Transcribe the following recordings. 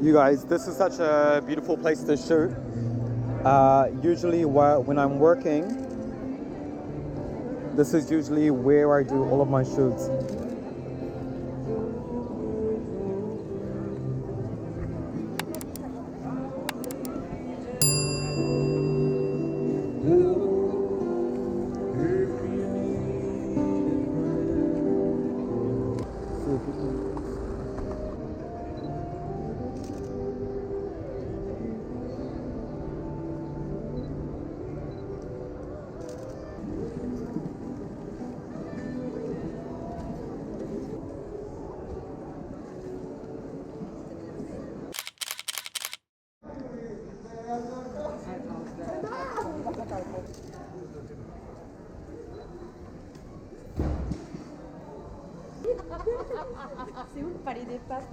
You guys, this is such a beautiful place to shoot. Usually when I'm working, this is usually where I do all of my shoots. C'est où le palais des papes?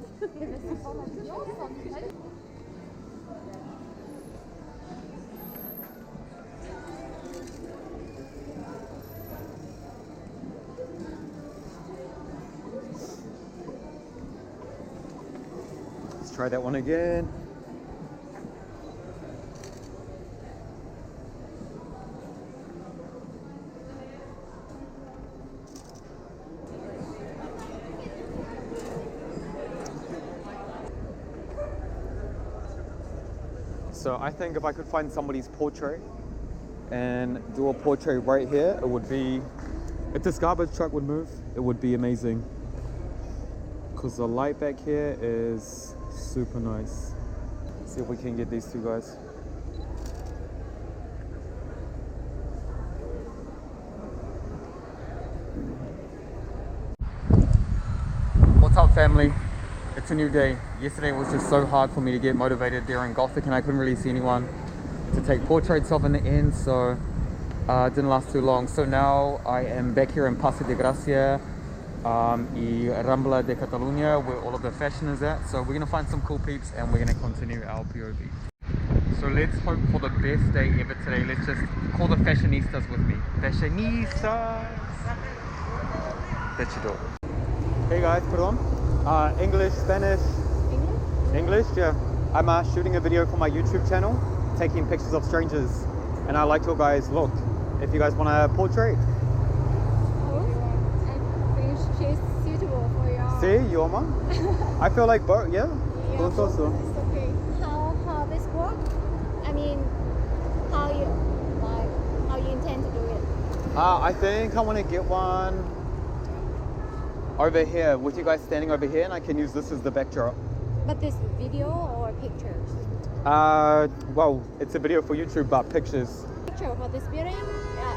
Let's try that one again. So I think if I could find somebody's portrait and do a portrait right here, it would be, if this garbage truck would move, it would be amazing. Because the light back here is super nice. See if we can get these two guys. What's up, family? It's a new day. Yesterday was just so hard for me to get motivated during Gothic and I couldn't really see anyone to take portraits of in the end, so it didn't last too long. So now I am back here in Paso de Gracia, y Rambla de Catalunya, where all of the fashion is at. So we're gonna find some cool peeps and we're gonna continue our POV. So let's hope for the best day ever today. Let's just call the fashionistas with me. Fashionistas! That's your door. Hey guys, pardon? English, Spanish? English, yeah. I'm shooting a video for my YouTube channel, taking pictures of strangers. And I like your guys' look. If you guys want a portrait. Oh, I think she's suitable for your... See, you mom? I feel like both, yeah? Yeah, Both also. it's okay. How this work? I mean, how you intend to do it? I think I want to get one over here, with you guys standing over here, and I can use this as the backdrop. But this video or pictures? Well, it's a video for YouTube, but pictures. Picture for this building?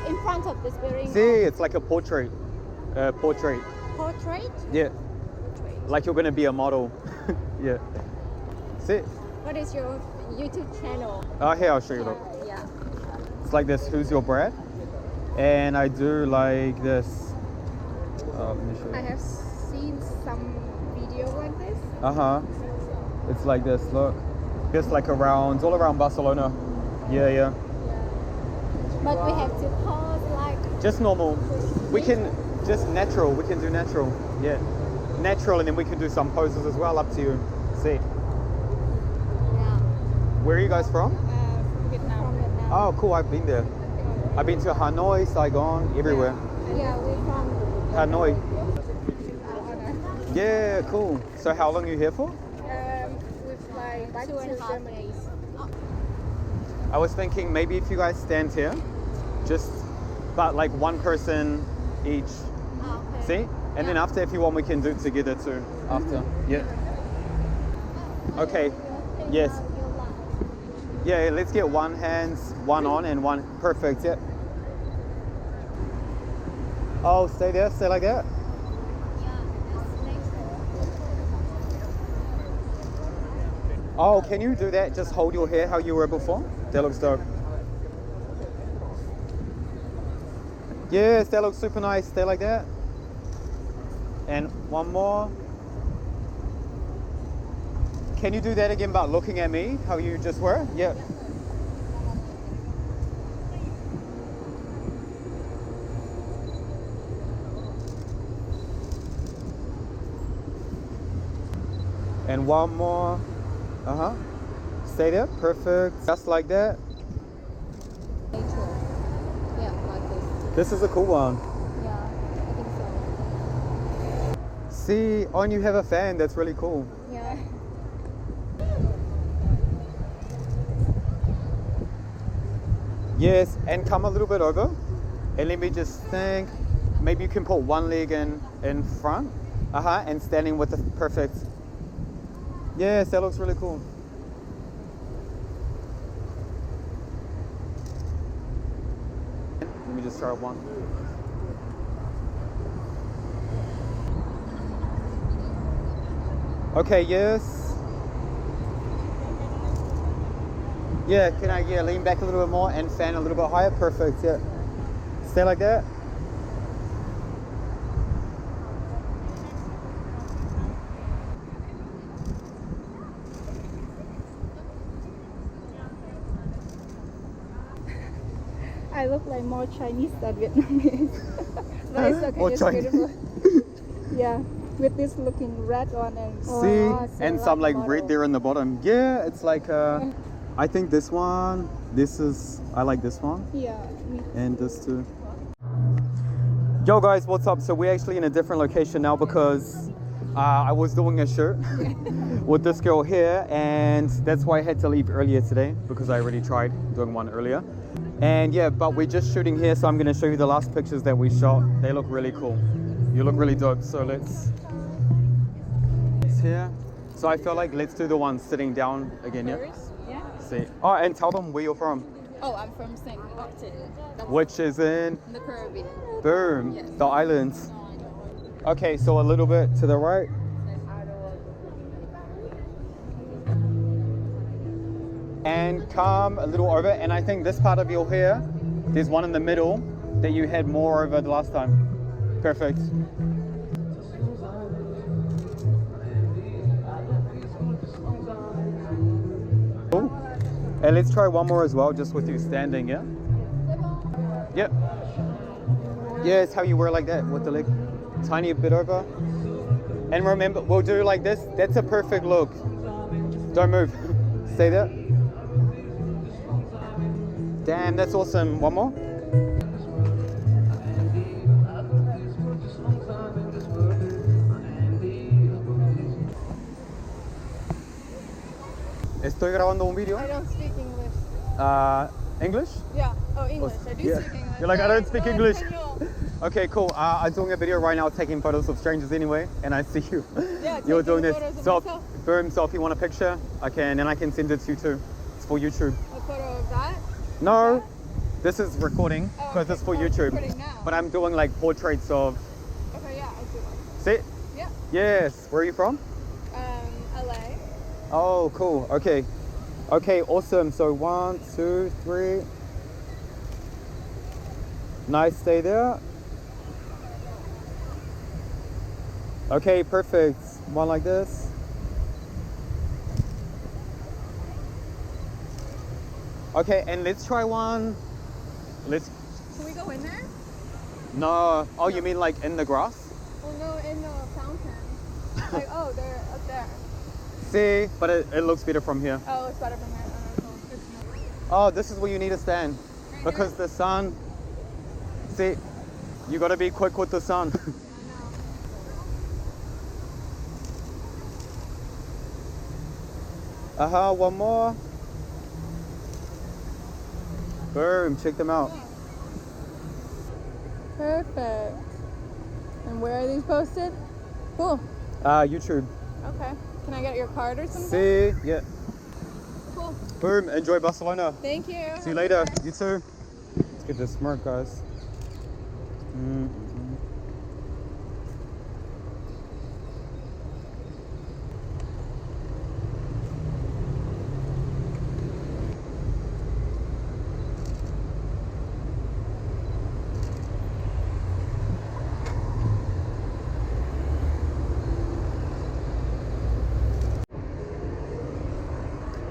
In front of this building? See, it's like a portrait. Portrait. Portrait? Yeah. Portrait. Like you're gonna be a model. Yeah. See? What is your YouTube channel? Oh, here, I'll show you, look. Yeah. It's like this, Who's Your Brad? And I do like this. Let me show you. I have seen some video like this. It's like this, look. Just like around, all around Barcelona. Yeah, yeah. But we have to pause like... Just normal. We can, just natural. We can do natural. Yeah. Natural, and then we can do some poses as well, up to you. See. Yeah. Where are you guys from? From Vietnam. From Vietnam. Oh, cool. I've been there. I've been to Hanoi, Saigon, everywhere. Yeah, we're from... Hanoi. Yeah, cool. So how long are you here for? With like 2.5 days. I was thinking maybe if you guys stand here, just, but like one person each. Okay. See? And then after, if you want, we can do it together too. After. Yeah. Okay. Yes. Yeah, let's get one hands, one on and one. Perfect, yeah. Oh, stay there, stay like that. Oh, can you do that? Just hold your hair how you were before? That looks dope. Yes, that looks super nice. Stay like that. And one more. Can you do that again but looking at me, how you just were? Yeah. And one more. Uh-huh. Stay there. Perfect. Just like that. Nature. Yeah, like this. This is a cool one. Yeah, I think so. See, oh, and you have a fan. That's really cool. Yeah. Yes, and come a little bit over. And let me just think. Maybe you can put one leg in front. Uh-huh, and standing with the perfect. Yes, that looks really cool. Let me just try one. Okay, yes. Yeah, can I lean back a little bit more and fan a little bit higher? Perfect, yeah. Stay like that. I look like more Chinese than Vietnamese. But it's okay, More it's Chinese. beautiful. Yeah, with this looking red on and See, and some like red there in the bottom. Yeah, it's like I think this one, I like this one, Yeah, me too. and this too. Yo guys, what's up? So we're actually in a different location now because I was doing a shoot with this girl here, and that's why I had to leave earlier today because I already tried doing one earlier. And yeah, but we're just shooting here, so I'm gonna show you the last pictures that we shot. They look really cool. You look really dope. So let's here. So I feel like let's do the one sitting down again. Yeah. First, yeah. See. Oh, and tell them where you're from. Oh, I'm from St. Martin. That's Which is in the Caribbean. Boom, Yes. the islands. Okay, so a little bit to the right. And come a little over, and I think this part of your hair, there's one in the middle that you had more over the last time. Perfect. Cool. And let's try one more as well, just with you standing, yeah? Yep. Yeah, it's how you wear like that, with the leg tiny bit over. And remember, we'll do like this. That's a perfect look. Don't move. Stay there. Damn, that's awesome. One more. Estoy grabando un video. I don't speak English. English? Yeah. Oh, English. I do Yeah. speak English. You're like, I don't speak No, English. Español. Okay, cool. I'm doing a video right now taking photos of strangers anyway, and I see you. Yeah, You're taking doing this. photos of So, myself. boom. So if you want a picture, I can, and I can send it to you too. It's for YouTube. A photo of that? No, this is recording Oh, because okay. it's for Oh, YouTube. recording now. But I'm doing like portraits of. Okay, yeah, I see one. See? Yeah. Yes. Where are you from? LA. Oh, cool. Okay. Okay, awesome. So 1, 2, 3. Nice, stay there. Okay, perfect. One like this. Okay, and let's try one. Let's. Can we go in there? No. Oh, you mean like in the grass? Oh no, in the fountain. Like, oh, they're up there. See, but it looks better from here. Oh, it's better from here. Oh, this is where you need to stand. Right Because here? the sun. See, you gotta be quick with the sun. Uh-huh, one more. Boom, check them out. Perfect. And where are these posted? Cool. YouTube. Okay. Can I get your card or something? See, yeah. Cool. Boom, enjoy Barcelona. Thank you. See you later. You too. Let's get this smirk, guys.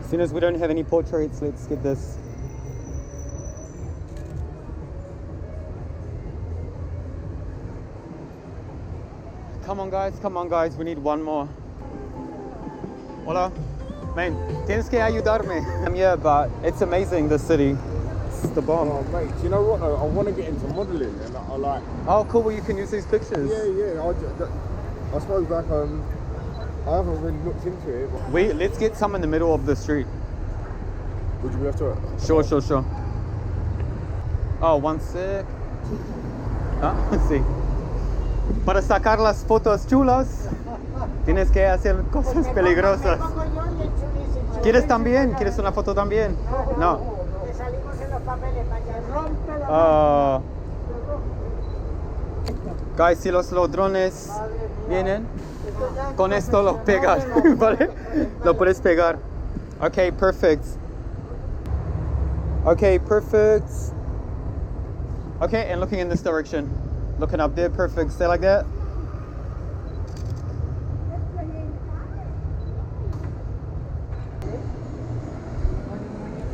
As soon as we don't have any portraits, let's get this. Come on guys, we need one more. Hola. Man, tienes que ayudarme. Yeah, but it's amazing, the city. It's the bomb. Oh, mate, do you know what though? I want to get into modelling and I like... Oh, cool, well you can use these pictures. Yeah. I suppose like, I haven't really looked into it. But Wait, let's get some in the middle of the street. would you be able to... Sure. Oh, one sec. Sí. Para sacar las fotos chulas, tienes que hacer cosas peligrosas. ¿Quieres también? ¿Quieres una foto también? No. Guys, si los ladrones vienen, con esto lo pegas, ¿vale? Lo puedes pegar. Okay, perfect. Okay, and looking in this direction. Looking up there, perfect. Stay like that.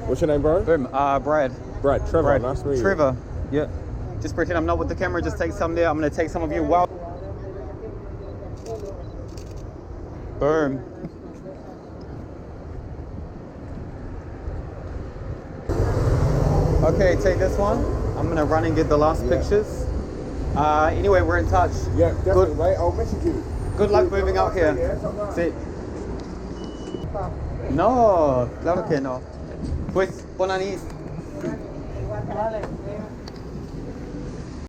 What's your name, bro? Boom. Brad. Brad, Trevor, nice to meet you. Trevor. Yeah. Just pretend I'm not with the camera. Just take some there. I'm gonna take some of you. Wow. Boom. Okay, take this one. I'm gonna run and get the last pictures. Anyway, we're in touch. Yeah, definitely, mate. I'll message you. Good luck moving out here. Sí. No, claro que no. Pues, bon anís.